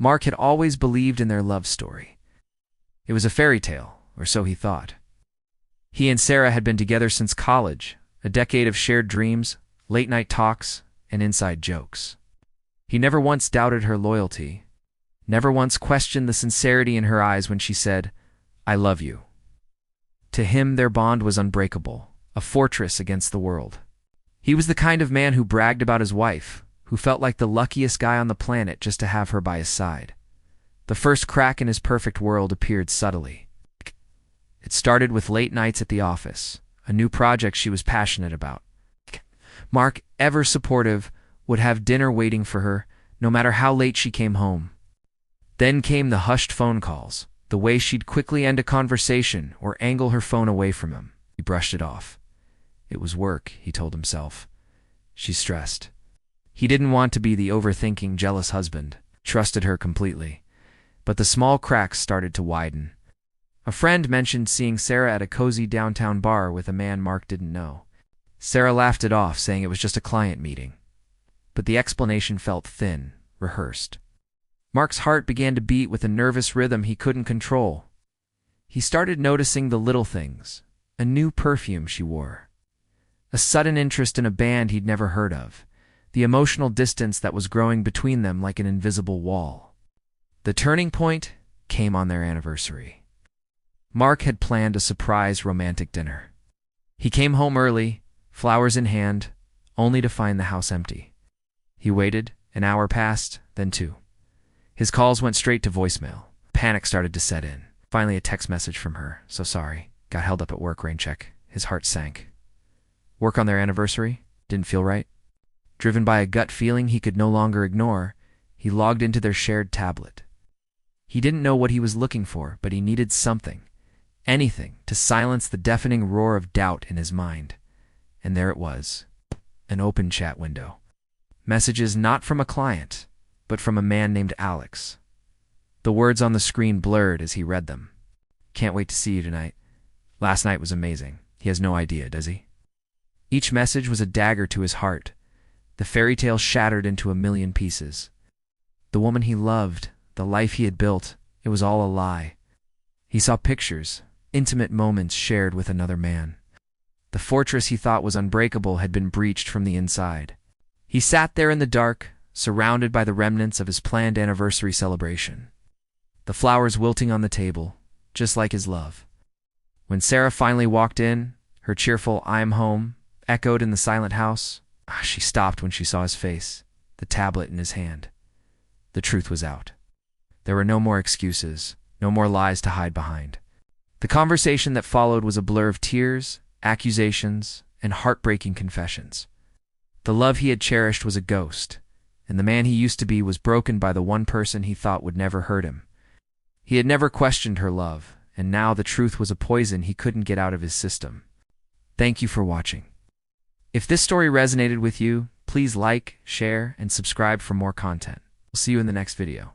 Mark had always believed in their love story. It was a fairy tale, or so he thought. He and Sarah had been together since college, a decade of shared dreams, late-night talks, and inside jokes. He never once doubted her loyalty, never once questioned the sincerity in her eyes when she said, "I love you." To him, their bond was unbreakable, a fortress against the world. He was the kind of man who bragged about his wife, who felt like the luckiest guy on the planet just to have her by his side. The first crack in his perfect world appeared subtly. It started with late nights at the office, a new project she was passionate about. Mark, ever supportive, would have dinner waiting for her, no matter how late she came home. Then came the hushed phone calls, the way she'd quickly end a conversation or angle her phone away from him. He brushed it off. It was work, he told himself. She's stressed. He didn't want to be the overthinking, jealous husband, trusted her completely. But the small cracks started to widen. A friend mentioned seeing Sarah at a cozy downtown bar with a man Mark didn't know. Sarah laughed it off, saying it was just a client meeting. But the explanation felt thin, rehearsed. Mark's heart began to beat with a nervous rhythm he couldn't control. He started noticing the little things, a new perfume she wore, a sudden interest in a band he'd never heard of, the emotional distance that was growing between them like an invisible wall. The turning point came on their anniversary. Mark had planned a surprise romantic dinner. He came home early, flowers in hand, only to find the house empty. He waited, an hour passed, then two. His calls went straight to voicemail. Panic started to set in. Finally a text message from her. "So sorry. Got held up at work, rain check." His heart sank. Work on their anniversary? Didn't feel right? Driven by a gut feeling he could no longer ignore, he logged into their shared tablet. He didn't know what he was looking for, but he needed something, anything, to silence the deafening roar of doubt in his mind. And there it was, an open chat window. Messages not from a client, but from a man named Alex. The words on the screen blurred as he read them. "Can't wait to see you tonight. Last night was amazing." He has no idea, does he? Each message was a dagger to his heart. The fairy tale shattered into a million pieces. The woman he loved, the life he had built, it was all a lie. He saw pictures, intimate moments shared with another man. The fortress he thought was unbreakable had been breached from the inside. He sat there in the dark, surrounded by the remnants of his planned anniversary celebration. The flowers wilting on the table, just like his love. When Sarah finally walked in, her cheerful "I'm home" echoed in the silent house. She stopped when she saw his face, the tablet in his hand. The truth was out. There were no more excuses, no more lies to hide behind. The conversation that followed was a blur of tears, accusations, and heartbreaking confessions. The love he had cherished was a ghost, and the man he used to be was broken by the one person he thought would never hurt him. He had never questioned her love, and now the truth was a poison he couldn't get out of his system. Thank you for watching. If this story resonated with you, please like, share, and subscribe for more content. We'll see you in the next video.